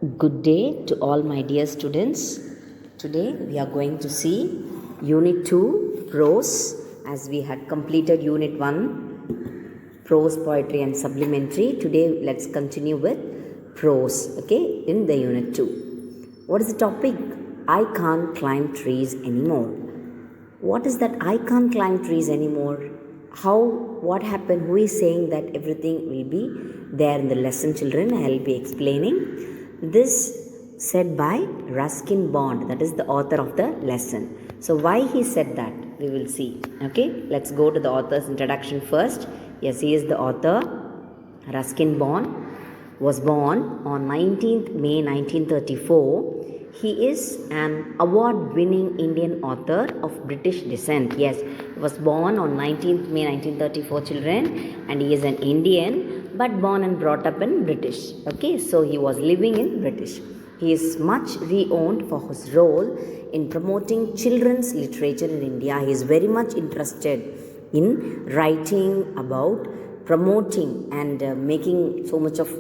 Good day to all my dear students. Today we are going to see Unit 2 Prose, as we had completed Unit 1 Prose, Poetry and Supplementary. Today let's continue with Prose, okay, in the Unit 2. What is the topic? I can't climb trees anymore. What is that I can't climb trees anymore? How, what happened? Who is saying that everything will be there in the lesson, children? I will be explaining. This said by Ruskin Bond, that is the author of the lesson. So why he said that, we will see. Okay, let's go to the author's introduction first. Yes, he is the author. Ruskin Bond was born on 19th May 1934. He is an award-winning Indian author of British descent. Yes, he was born on 19th May 1934, children, and he is an Indian but born and brought up in British. Okay, so he was living in British. He is much renowned for his role in promoting children's literature in India. He is very much interested in writing about promoting and making so much of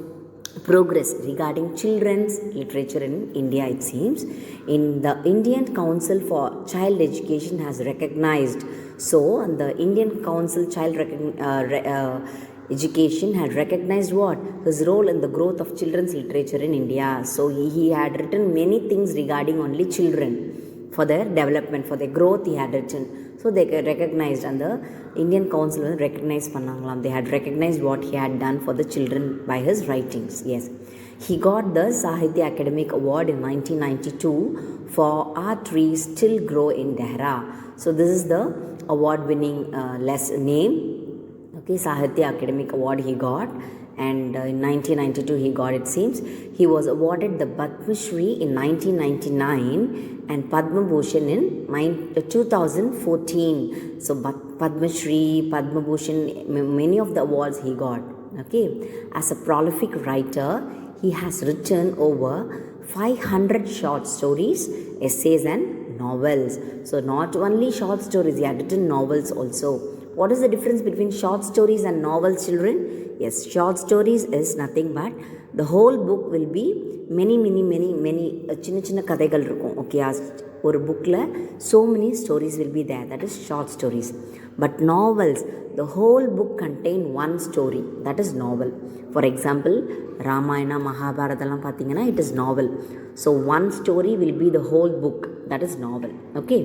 progress regarding children's literature in India, it seems. In the Indian Council for Child Education has recognized, so and the Indian Council Education had recognized what? His role in the growth of children's literature in India. So he had written many things regarding only children, for their development, for their growth he had written. So they recognized, and the Indian Council recognized Pannangalam. They had recognized what he had done for the children by his writings. Yes. He got the Sahitya Academic Award in 1992 for Our Trees Still Grow in Dehra. So this is the award-winning name. Okay, Sahitya Academic Award he got, and in 1992 he got, it seems. He was awarded the Padma Shri in 1999 and Padma Bhushan in 2014. So Padma Shri, Padma Bhushan, many of the awards he got. Okay, as a prolific writer, he has written over 500 short stories, essays and novels. So not only short stories, he had written novels also. What is the difference between short stories and novels, children? Yes, short stories is nothing but the whole book will be many chinna கதைகள் இருக்கும். Okay, ஒரு bookல so many stories will be there. That is short stories. But novels, the whole book contain one story. That is novel. For example, Ramayana, Mahabharata எல்லாம் பார்த்தீங்கன்னா it is novel. So one story will be the whole book. That is novel. Okay.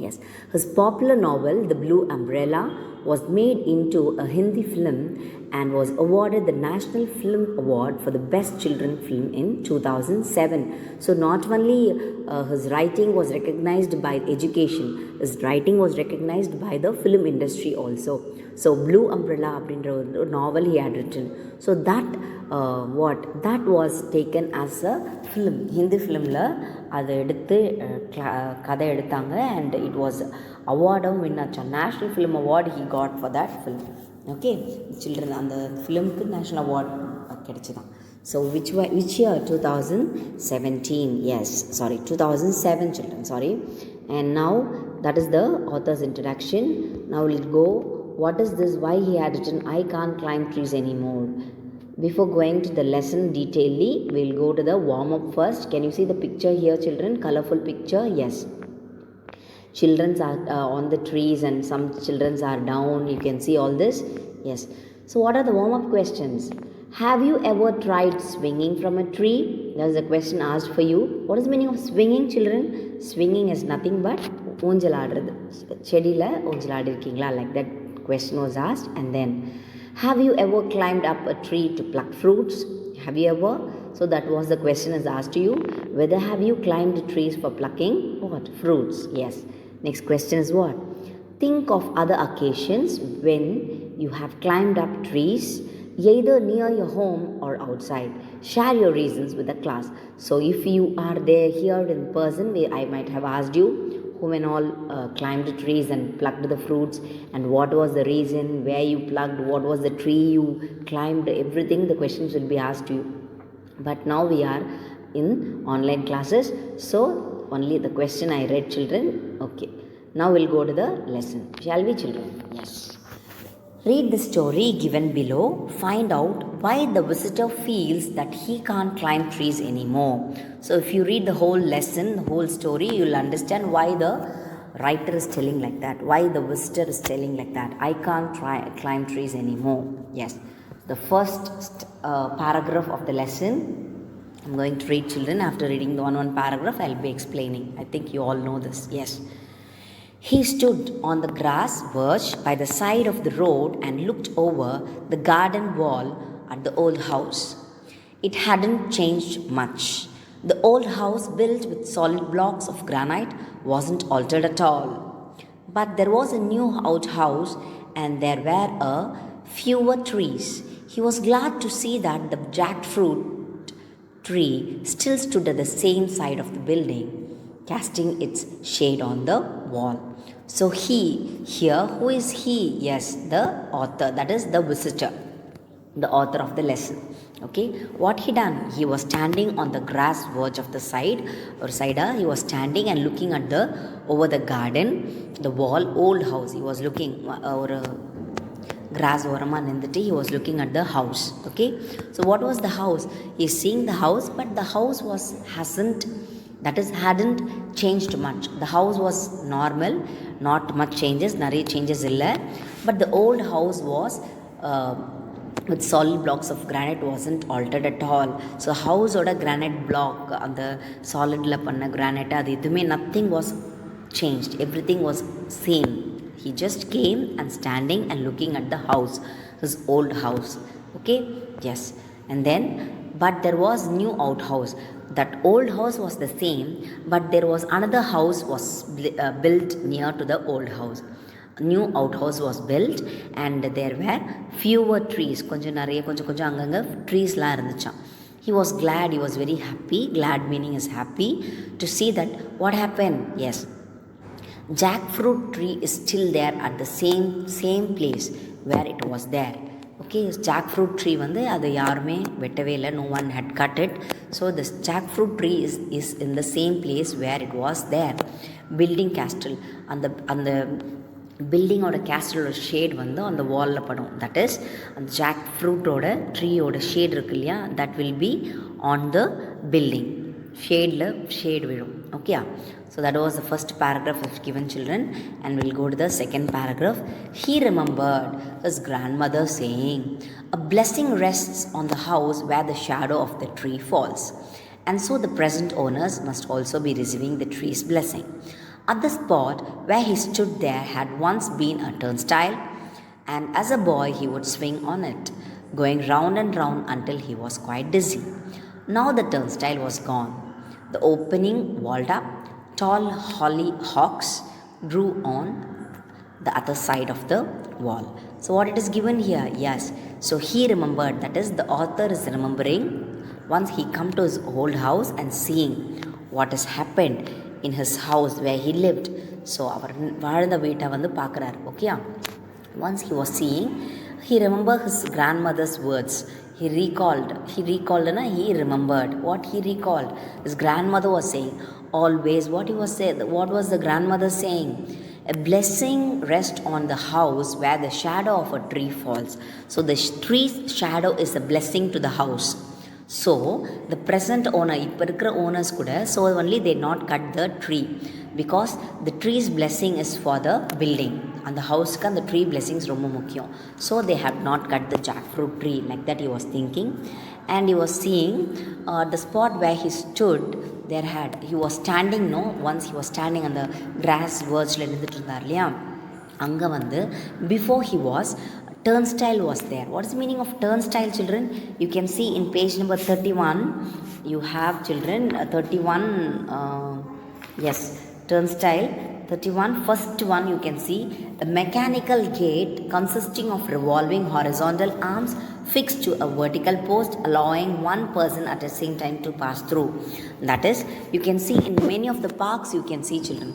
Yes, his popular novel, The Blue Umbrella, was made into a Hindi film and was awarded the National Film Award for the Best Children Film in 2007. So not only his writing was recognized by education, his writing was recognized by the film industry also. So Blue Umbrella அப்படின்ற novel he had written. So that that was taken as a film. Hindi filmல அதை எடுத்து கதை எடுத்தாங்க, and it was அவார்டும் win ஆச்சா. National film award he got for that film. Okay, children, அந்த ஃபிலிமுக்கு national award கிடைச்சிதான். So which year? 2017. Yes, sorry, 2007, children, sorry. And now that is the author's introduction. Now we'll go, what is this, why he had written I can't climb trees anymore. Before going to the lesson detailedly, we'll go to the warm-up first. Can you see the picture here, children? Colorful picture. Yes. Children are on the trees and some children are down. You can see all this. Yes. So what are the warm-up questions? Have you ever tried swinging from a tree? That is a question asked for you. What is the meaning of swinging, children? Swinging is nothing but ஊஞ்சல் ஆடுறது. செடியில் ஊஞ்சல் ஆடி இருக்கீங்களா? Like that question was asked. And then, have you ever climbed up a tree to pluck fruits? Have you ever? So that was the question is asked to you. Whether have you climbed trees for plucking what? Fruits. Yes. Next question is what? Think of other occasions when you have climbed up trees, either near your home or outside. Share your reasons with the class. So if you are there here in person, I might have asked you whom and all climbed trees and plucked the fruits, and what was the reason, where you plucked, what was the tree you climbed, everything the questions will be asked to you. But now we are in online classes, so only the question I read, children. Okay, now we'll go to the lesson. Shall we, children? Yes. Read the story given below. Find out why the visitor feels that he can't climb trees anymore. So, if you read the whole lesson, the whole story, you'll understand why the writer is telling like that, why the visitor is telling like that. I can't climb trees anymore. Yes, the first paragraph of the lesson. I'm going to read, children. After reading the one paragraph, I'll be explaining. I think you all know this. Yes. He stood on the grass verge by the side of the road and looked over the garden wall at the old house. It hadn't changed much. The old house, built with solid blocks of granite, wasn't altered at all. But there was a new outhouse and there were fewer trees. He was glad to see that the jackfruit tree still stood at the same side of the building, casting its shade on the wall. So who is he? Yes, the author, that is the visitor, the author of the lesson. Okay, what he done? He was standing on the grass verge of the side, he was standing and looking at over the garden, the wall, old house. He was looking over grass orama nindittu, he was looking at the house. Okay, so what was the house? He's seeing the house, but the house hadn't changed much. The house was normal, not much changes, nariya changes illa, but the old house was with solid blocks of granite wasn't altered at all. So house oda granite block and the solid la panna granite adu idume nothing was changed, everything was same. He just came and standing and looking at the house, his old house. Okay, yes. And then, but there was new outhouse. That old house was the same, but there was another house was built near to the old house. New outhouse was built and there were fewer trees. Konja anganga trees la irundhucha. He was glad, he was very happy. Glad meaning is happy to see that what happened. Yes, jackfruit tree is still there at the same place where it was there. Okay, jackfruit tree வந்து அது யாருமே வெட்டவே இல்லை, no one had cut it. So this jackfruit tree is in the same place where it was there. Building castle, அந்த பில்டிங்கோட கேஸ்டலோட shade வந்து அந்த வாலில் படும். That is அந்த ஜாக் ஃப்ரூட்டோட ட்ரீயோட ஷேட் இருக்கு இல்லையா, that will be on the building. Shade விழும். Okay, so that was the first paragraph of given, children, and we'll go to the second paragraph. He remembered his grandmother saying, "A blessing rests on the house where the shadow of the tree falls, and so the present owners must also be receiving the tree's blessing." At the spot where he stood there had once been a turnstile, and as a boy he would swing on it, going round and round until he was quite dizzy. Now the turnstile was gone. The opening walled up. Tall hollyhocks grew on the other side of the wall. So what it is given here? Yes. So he remembered, that is the author is remembering once he come to his old house and seeing what has happened in his house where he lived. So அவர் வாழ்ந்த வீட்டை வந்து பார்க்குறார். Okay, once he was seeing, he remembered his grandmother's words. He remembered what he recalled. His grandmother was saying always, what was the grandmother saying? A blessing rests on the house where the shadow of a tree falls. So the tree's shadow is a blessing to the house. So the present owner, இப்போ இருக்கிற owners கூட, so only they not cut the tree because the tree's blessing is for the building. அந்த ஹவுஸ்க்கு அந்த tree blessings ரொம்ப முக்கியம். So they have not cut the jackfruit tree like that he was thinking. And he was seeing the spot where he stood he was standing. Once he was standing அந்த கிராஸ் வேர்ஜில் இருந்துட்டு இருந்தார் இல்லையா, அங்கே வந்து before he was turnstile was there. What is the meaning of turnstile, children? You can see in page number 31. You have, children, 31. Yes, turnstile 31. First one you can see a mechanical gate consisting of revolving horizontal arms fixed to a vertical post, allowing one person at the same time to pass through. That is, you can see in many of the parks, you can see, children,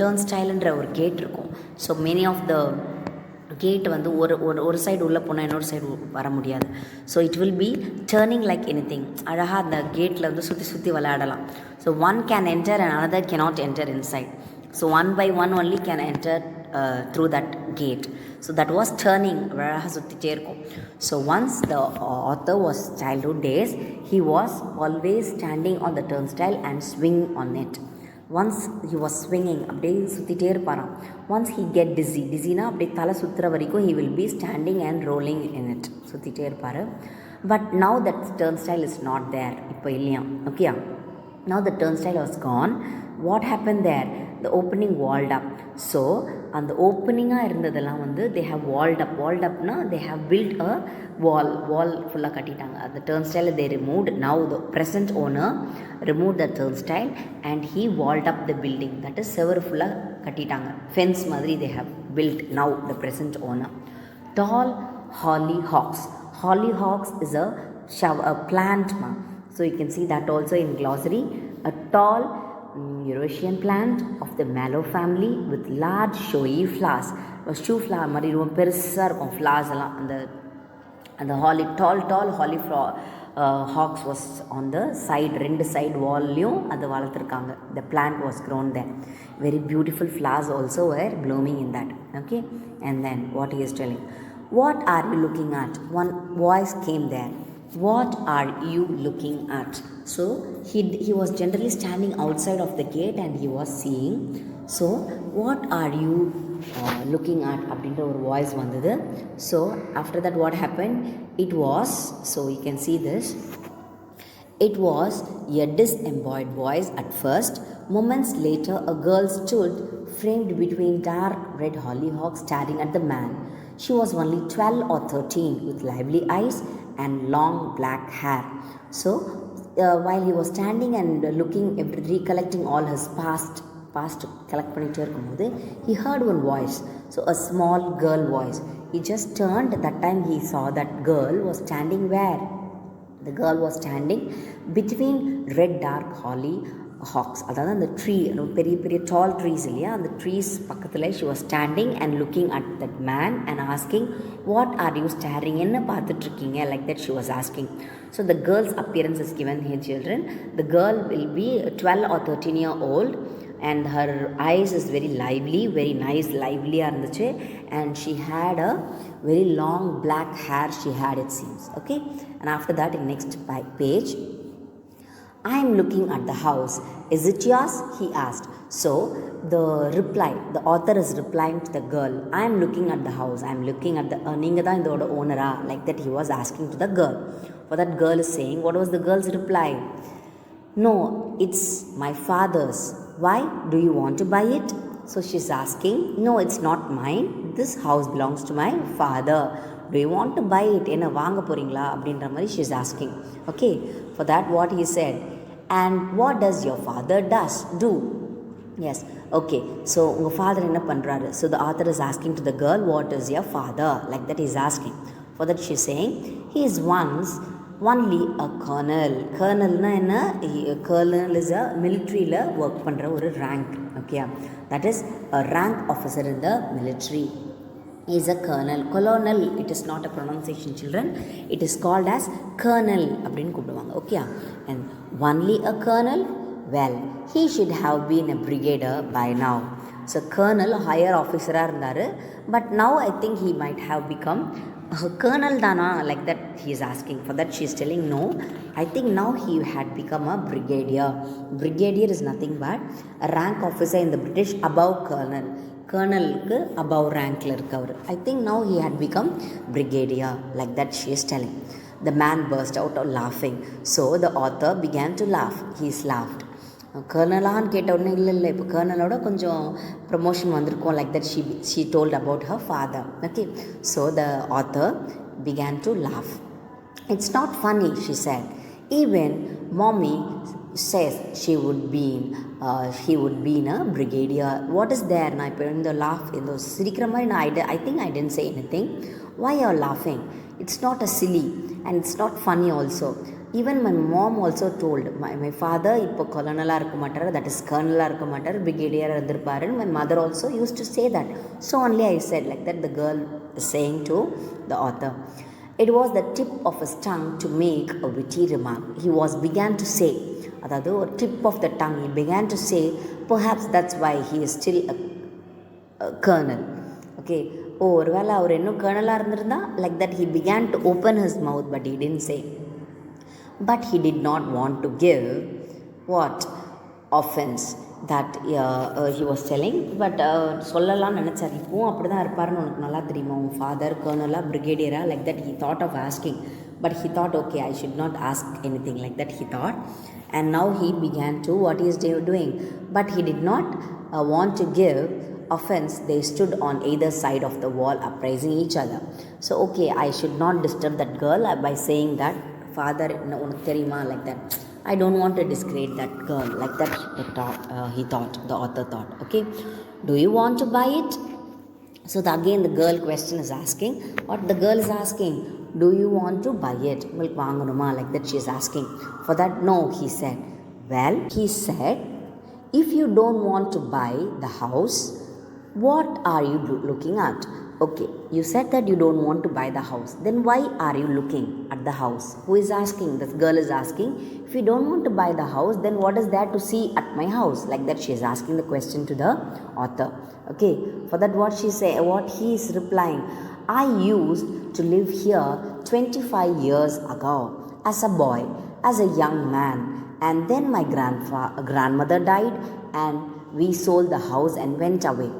turnstile என்ற ஒரு gate இருக்கும். So many of the gate வந்து ஒரு side உள்ளே போனால் இன்னொரு side வர முடியாது. So it will be turning like எனி திங். அழகாக அந்த கேட்டில் வந்து சுற்றி விளையாடலாம். So one can enter and another cannot enter inside. So one by one only can enter through that gate. So that was turning அழகாக சுற்றிட்டே இருக்கும். So once the author was childhood days, he was always standing on the turnstile and swing on it. Once he was swinging, அப்படியே சுற்றிட்டே இருப்பாராம். Once he get dizzyனா அப்படியே தலை சுற்றுற வரைக்கும் he will be standing and rolling in it, சுற்றிட்டே இருப்பார். But now that turnstile is not there, இப்போ இல்லையா, ஓகேயா. Now the turnstile was gone. What happened there? The opening walled up. So அந்த ஓப்பனிங்காக இருந்ததெல்லாம் வந்து they have walled upனா they have built a wall ஃபுல்லாக கட்டிட்டாங்க. அந்த turnstile they removed. Now the present owner removed the turnstile and he walled up the building. That is செவரு ஃபுல்லாக கட்டிட்டாங்க, fence மாதிரி they have built now the present owner. Tall hollyhocks. Hollyhocks is a plant ma. So you can see that also in glossary. A tall Eurasian plant of the mallow family with large showy flowers. Shoe flower மாதிரி ரொம்ப பெருசாக இருக்கும் flowers எல்லாம். அந்த tall holly hawks was on the side, ரெண்டு side வால்லையும் அது வளர்த்துருக்காங்க. The plant was grown there. Very beautiful flowers also were blooming in that. Okay, and then what he is telling, what are you looking at? One voice came there. What are you looking at? So he was generally standing outside of the gate and he was seeing. So what are you looking at அப்படின்ற ஒரு voice வந்தது. So after that what happened? It was, so you can see this, it was a disembodied voice at first. Moments later a girl stood framed between dark red hollyhocks staring at the man. She was only 12 or 13 with lively eyes and long black hair. So while he was standing and looking, recollecting all his past collect பண்ணிட்டே இருக்கும்போது he heard one voice. So a small girl voice. He just turned. That time he saw that girl was standing where? The girl was standing between red dark hollyhocks. அதாவது அந்த tree, பெரிய பெரிய டால் trees இல்லையா, அந்த trees பக்கத்தில் she was standing and looking at that man and asking, what are you staring? என்ன பார்த்துட்ருக்கீங்க? Like that she was asking. So the girl's appearance is given here, children. The girl will be 12 or 13-year-old and her eyes is very lively, very nice, livelyயாக இருந்துச்சு. And she had a very long black hair she had, it seems. Okay, and after that in next page, I am looking at the house. Is it yours? He asked. So the reply, the author is replying to the girl, I am looking at the house. I am looking at the நீங்க தான் இதோட ஓனரா? Like that he was asking to the girl. For that girl is saying, what was the girl's reply? No, it's my father's. Why? Do you want to buy it? So she's asking, no, it's not mine. This house belongs to my father. Do you want to buy it? என்ன வாங்க போகிறீங்களா அப்படின்ற மாதிரி she's asking. Okay, for that what he said, and what does your father do? Yes, okay, so உங்கள் father என்ன பண்ணுறாரு? So the author is asking to the girl, what is your father? Like that he's asking. For that she's saying, he is only a colonel. Colonelனா என்ன? Colonel is a militaryல work பண்ணுற ஒரு rank. Okay, that is a rank officer in the military. He is a colonel. Colonel, it is not a pronunciation, children. It is called as colonel அப்படின்னு கூப்பிடுவாங்க. Okay, and only a colonel? Well, he should have been a brigadier by now. So colonel higher officer-ஆக இருந்தார். But now I think he might have become colonel தானா? Like that he is asking. For that she is telling, no, I think now he had become a brigadier. Brigadier is nothing but a rank officer in the British above colonel. Colonelக்கு above rankல இருக்கவர். I think now he had become brigadier. Like that she is telling. The man burst out laughing. So the author began to laugh. He laughed. கர்னலான்னு கேட்ட உடனே இல்லை இப்போ கர்னலோட கொஞ்சம் promotion வந்திருக்கும். Like that she told about her father. Okay, so the author began to laugh. It's not funny, she said. Even mommy says he would be in a brigadier. What is there? நான் இப்போ இந்த இந்த சிரிக்கிற மாதிரி I think I didn't say anything. Why you are laughing? It's not a silly and it's not funny also. Even my mom also told, my father இப்போ colonel-ஆக இருக்க மாட்டார், that is colonel-ஆக இருக்க மாட்டார், brigadier-ஆக இருந்திருப்பார். My mother also used to say that. So only I said, like that the girl is saying to the author. It was the tip of his tongue to make a witty remark. He began to say, அதாவது ஒரு tip of the tongue, he began to say, perhaps that's why he is still a colonel. Okay, ஒருவேளை அவர் இன்னும் கர்னலாக இருந்திருந்தா, like that he began to open his mouth, but he didn't say. But he did not want to give what offense that he was telling. But சொல்லலாம் நினச்சார், இப்போவும் அப்படி தான் இருப்பாருன்னு உனக்கு நல்லா தெரியுமா, உன் father கர்னலாக பிரிகேடியரா, like that he thought of asking. But he thought, okay, I should not ask anything, like that he thought. And now he began to what he is doing. But he did not want to give offense. They stood on either side of the wall appraising each other. So okay, I should not disturb that girl by saying that, father உனக்கு தெரியுமா, like that. I don't want to disgrace that girl, like that he thought, the author thought. Okay, do you want to buy it? So again the girl question is asking, what the girl is asking, do you want to buy it, milk vaanganuma, like that she is asking. For that, no, he said. Well, he said, if you don't want to buy the house, what are you looking at? Okay, you said that you don't want to buy the house, then why are you looking at the house? Who is asking? This girl is asking, if you don't want to buy the house, then what is there to see at my house? Like that she is asking the question to the author. Okay, for that what he is replying, I used to live here 25 years ago as a boy, as a young man, and then my grandmother died and we sold the house and went away.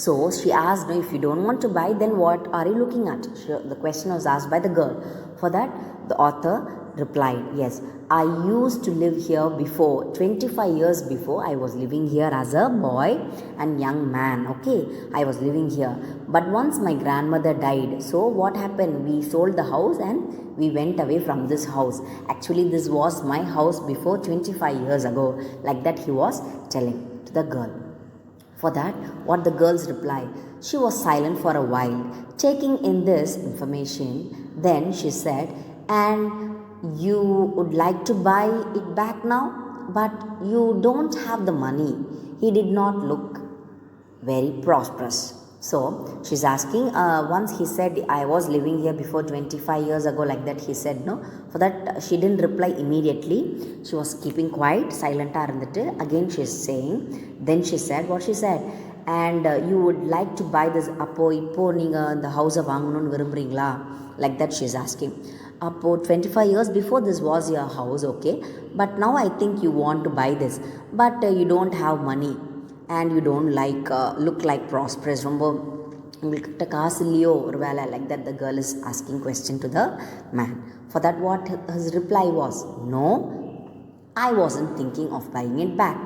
So she asked, if you don't want to buy, then what are you looking at? The question was asked by the girl. For that, the author replied, yes, I used to live here before, 25 years before, I was living here as a boy and young man. Okay, I was living here. But once my grandmother died, so what happened? We sold the house and we went away from this house. Actually, this was my house before 25 years ago. Like that he was telling to the girl. For that, what the girls replied, she was silent for a while, taking in this information. Then she said, and you would like to buy it back now, but you don't have the money. He did not look very prosperous. So she's asking, once he said, I was living here before 25 years ago, like that he said no. For that she didn't reply immediately. She was keeping quiet, silent. Again she is saying, then she said what she said, and you would like to buy this, appo ippo neenga the house vaanganonu virumbrீங்களா, like that she is asking. Appo 25 years before this was your house, okay, but now I think you want to buy this, but you don't have money and you don't like look like prosperous, romba உங்கள்கிட்ட காசு இல்லையோ ஒரு வேலை, like that the girl is asking question to the man. For that what his reply was, no, I wasn't thinking of buying it back,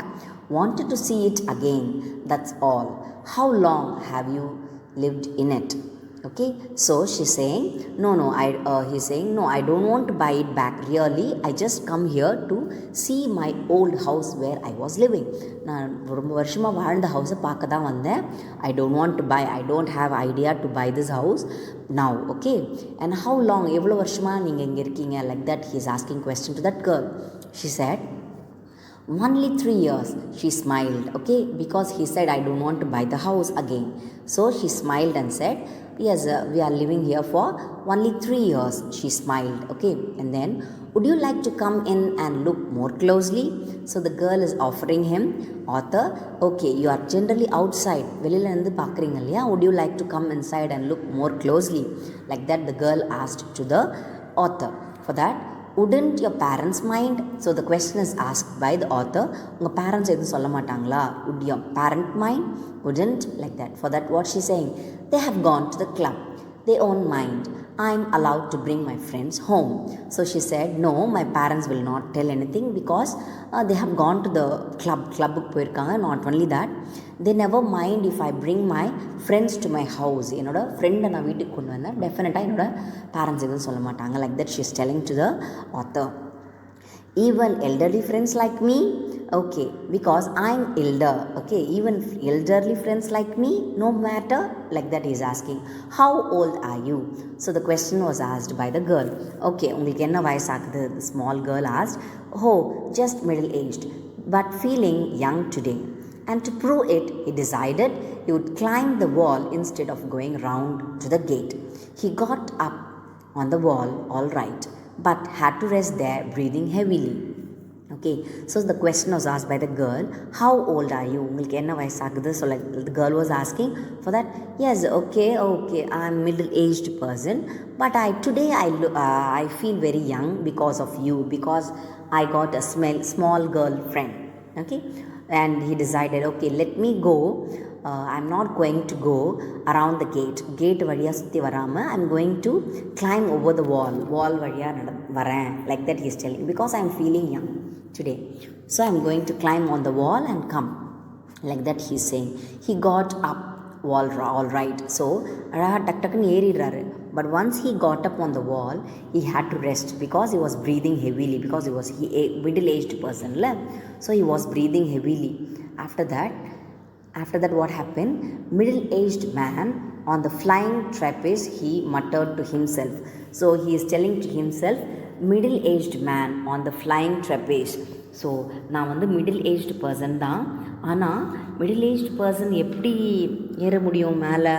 wanted to see it again, that's all. How long have you lived in it? Okay, so she's saying, he's saying, no, I don't want to buy it back, really, I just come here to see my old house where I was living. நான் ரொம்ப வருஷமாக வாழ்ந்த ஹவுஸை பார்க்க தான் வந்தேன். I don't want to buy, I don't have idea to buy this house now. Okay, and how long, எவ்வளோ வருஷமாக நீங்கள் இங்கே இருக்கீங்க, like that he is asking question to that girl. She said, only 3 years. She smiled, okay, because he said, I don't want to buy the house again. So she smiled and said, yes, we are living here for only 3 years. She smiled, okay, and then, would you like to come in and look more closely? So the girl is offering him, author, okay, you are generally outside, வெளியில இருந்து பார்க்குறீங்க இல்லையா, would you like to come inside and look more closely? Like that the girl asked to the author. For that, wouldn't your parents mind? So the question is asked by the author, உங்கள் parents எதுவும் சொல்ல மாட்டாங்களா, would your parent mind? Wouldn't, like that. For that what she's saying, they have gone to the club, they won't mind, I'm allowed to bring my friends home. So she said, no, my parents will not tell anything because they have gone to the club போயிருக்காங்க. Not only that, they never mind if I bring my friends to my house. என்னோட ஃப்ரெண்டை நான் வீட்டுக்கு கொண்டு வந்தேன், டெஃபினட்டாக என்னோட parents எதுவும் சொல்ல மாட்டாங்க. Like that she is telling to the author. Even elderly friends like me, okay, because I'm elder, okay, even elderly friends like me, no matter, like that he is asking, how old are you? So the question was asked by the girl. Okay, உங்களுக்கு என்ன வயசாகுது? The small girl asked, oh, just middle aged, but feeling young today. And to prove it, he decided he would climb the wall instead of going round to the gate. He got up on the wall, all right, but had to rest there, breathing heavily. Okay, so the question was asked by the girl, how old are you? உங்களுக்கு என்ன வயசாகுது? So like the girl was asking for that. Yes, okay, I'm middle aged person, but today I feel very young because of you, because I got a small girl friend. Okay, and he decided, okay, let me go. I'm not going to go around the gate வழியா சுற்றி வராமல் I'm going to climb over the wall வழியாக வரேன், like that he is telling, because I'm feeling young today, so I'm going to climb on the wall and come, like that he is saying. He got up all right, so அழகாக டக் டக்குன்னு ஏறிடுறாரு. But once he got up on the wall, he had to rest because he was breathing heavily, because he was a middle-aged person, so he was breathing heavily. After that what happened? Middle-aged man on the flying trapeze, he muttered to himself. So he is telling to himself, middle-aged man on the flying trapeze. So நான் வந்து middle aged person தான், ஆனால் middle aged person எப்படி ஏற முடியும் மேலே?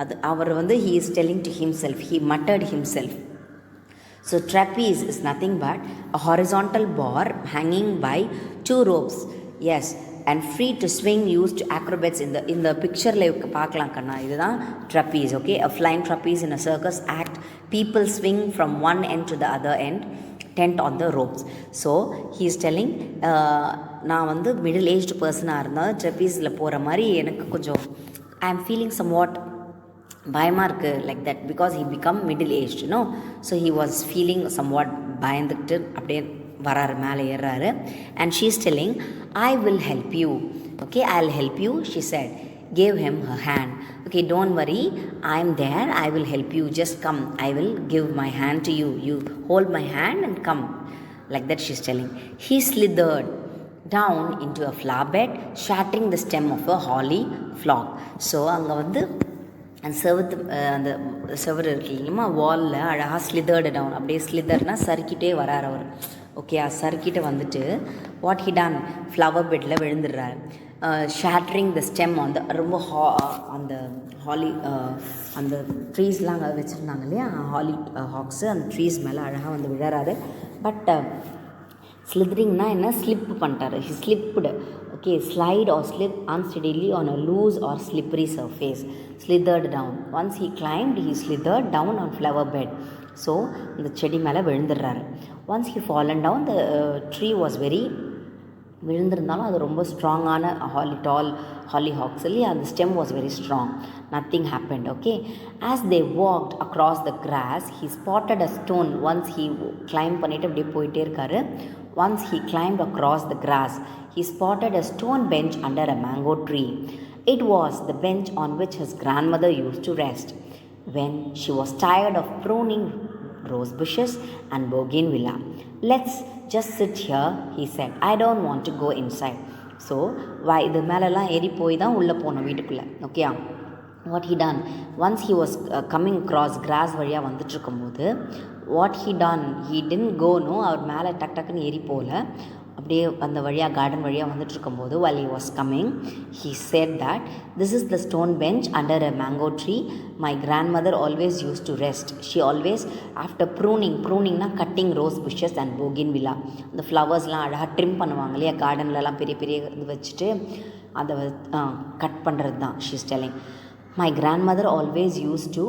அது அவர் வந்து he is telling to himself, he muttered himself. So trapeze is nothing but a horizontal bar hanging by two ropes. Yes, and free to swing, used to acrobats in the picture பார்க்கலாம் கண்ணா, இதுதான் trapeze. Okay, a flying trapeze in a circus act, people swing from one end to the other end, tent on the ropes. So he is telling, நான் வந்து middle aged பர்சனாக இருந்தால் ட்ரெப்பீஸில் போகிற மாதிரி எனக்கு கொஞ்சம் ஐ ஆம் ஃபீலிங் சம் வாட் பயமாக இருக்குது, like that, because he become middle aged no. So he was feeling somewhat பயந்துக்கிட்டு அப்படியே வராரு, மேலே ஏறுறாரு. And she is telling, I will help you. Okay, I will help you, she said. Gave him her hand. Okay, don't worry, I'm there, I will help you, just come, I will give my hand to you, you hold my hand and come, like that she's telling. He slithered down into a flower bed, shattering the stem of a holly flock. So அங்கே வந்து அந்த செவரு இருக்கு இல்லைமா, வாலில் அழகாக ஸ்லிதர்டு down, அப்படியே ஸ்லிதர்னால் சறுக்கிட்டே வரார் அவர். ஓகே, சறுக்கிட்ட வந்துட்டு வாட் ஹி டன், ஃப்ளவர் பெட்டில் விழுந்துடுறாரு. ஷேட்ரிங் த ஸ்டெம் அந்த ரொம்ப அந்த ஹாலி அந்த ட்ரீஸ்லாம் அங்கே வச்சுருந்தாங்க இல்லையா, ஹாலி ஹாக்ஸு, அந்த ட்ரீஸ் மேலே அழகாக வந்து விழறாரு. பட் ஸ்லிதரிங்னா என்ன, ஸ்லிப் பண்ணிட்டாரு, he slipped. Okay, slide or slip unsteadily on a loose or slippery surface, slithered down. Once he climbed, he slithered down on flower bed. So இந்த செடி மேலே விழுந்துடுறாரு. Once he fallen down, the tree was very, விழுந்திருந்தாலும் அது ரொம்ப ஸ்ட்ராங்கான hollyhocks இல்லையா, அந்த stem was very strong. Nothing happened. Okay, as they walked across the grass, he spotted a stone. Once he climb பண்ணிவிட்டு அப்படியே போயிட்டே இருக்காரு. Once he climbed across the grass, he spotted a stone bench under a mango tree. It was the bench on which his grandmother used to rest when she was tired of pruning rose bushes and bougainvillea. Let's just sit here, he said. I don't want to go inside. So இது மேலெல்லாம் ஏறி போய் தான் உள்ளே போனோம் வீட்டுக்குள்ளே. Okay, what he done, once he was coming cross grass வழியாக வந்துட்டுருக்கும்போது what he done, he din go no, அவர் மேலே டக்குன்னு ஏறி போகல, அப்படியே அந்த வழியாக கார்டன் வழியாக வந்துட்டுருக்கும்போது while he was coming, he said that this is the stone bench under a mango tree my grandmother always used to rest. She always, after pruning cutting rose bushes and bougainvillea, அந்த ஃப்ளவர்ஸ்லாம் அழகாக trim பண்ணுவாங்க இல்லையா, கார்டன்லலாம் பெரிய பெரிய இது வச்சுட்டு அதை cut பண்ணுறது தான் she is telling. My grandmother always used to,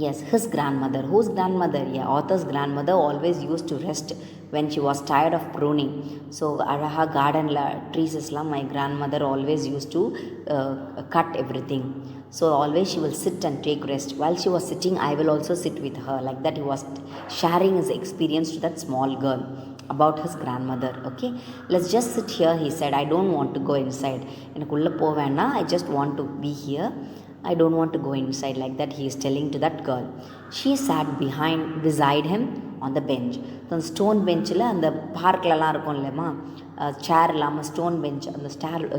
yes, his grandmother, whose grandmother, yeah, author's grandmother always used to rest when she was tired of pruning. So அழகா கார்டனில் ட்ரீஸஸ்லாம் my grandmother always used to cut everything. So always she will sit and take rest. While she was sitting, I will also sit with her. Like that he was sharing his experience to that small girl about his grandmother. Okay, let's just sit here, he said. I don't want to go inside. எனக்கு உள்ளே போவேன்னா, I just want to be here. I don't want to go inside, like that he is telling to that girl. She sat beside him on the bench. The stone benchல அந்த பார்க்லலாம் இருக்கும் இல்லையம்மா, சேர் இல்லாமல் stone bench, அந்த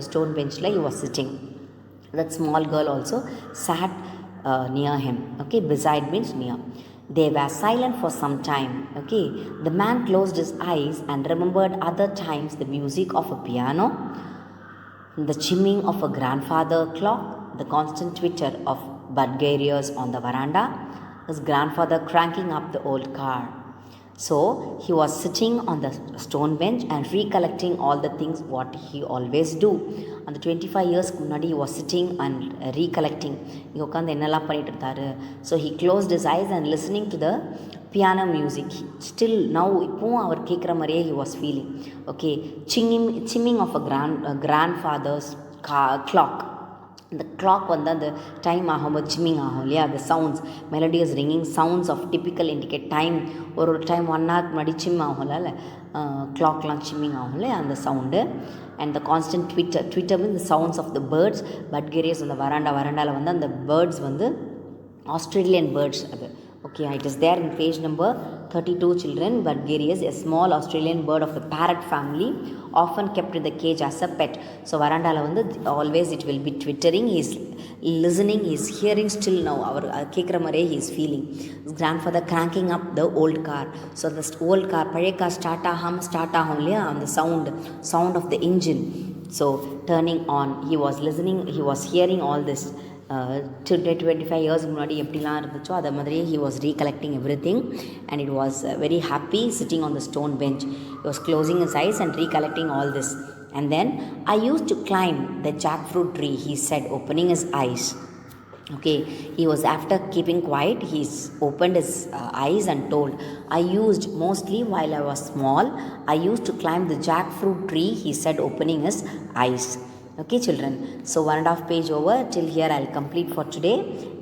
stone பெஞ்சில் he was sitting. That small girl also sat near him. Okay, beside means near. They were silent for some time. Okay, the man closed his eyes and remembered other times the music of a piano, the chimming of a grandfather clock, the constant twitter of budgerias on the veranda, his grandfather cranking up the old car. So he was sitting on the stone bench and recollecting all the things what he always do. அந்த 25 இயர்ஸ்க்கு முன்னாடி he was sitting and recollecting. இங்கே உட்காந்து என்னெல்லாம் பண்ணிட்டு இருந்தாரு. So he closed his eyes and listening to the piano music. Still now இப்போவும் அவர் கேட்குற மாதிரியே he was feeling. Okay, chiming of a grandfather's clock. இந்த கிளாக் வந்து அந்த டைம் ஆகும்போது சிம்மிங் ஆகும் இல்லையா, அந்த sounds melodious ringing sounds of typical indicate time. ஒரு டைம் 1 hour முன்னாடி சிம் ஆகும்ல கிளாக்லாம் சிம்மிங் ஆகும் இல்லையா அந்த sound. And the constant twitter means the sounds of the birds. Budgerigars அந்த வராண்டாவில் வந்து அந்த பேர்ட்ஸ் வந்து ஆஸ்திரேலியன் பேர்ட்ஸ் அது. Okay, it is there in page number 32 children. Budgerius, a small Australian bird of the parrot family, often kept in the cage as a pet. So varandala வந்து always it will be twittering, he is listening, he is hearing still now. அவர் கேட்குற மாதிரியே he is feeling. His grandfather cranking up the old car. So the old car, பழைய car start ஆகும் இல்லையா அந்த sound of the engine. So turning on, he was listening, he was hearing all this. 25 years முன்னாடி எப்படிலாம் இருந்துச்சோ அதை மாதிரி he was recollecting everything and it was very happy sitting on the stone bench. He was closing his eyes and recollecting all this. And then I used to climb the jackfruit tree, he said, opening his eyes. Okay, he was after keeping quiet, he opened his eyes and told, I used mostly while I was small, I used to climb the jackfruit tree, he said, opening his eyes. Okay children, so 1.5 page over. Till here I'll complete for today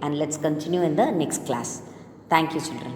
and let's continue in the next class. Thank you children.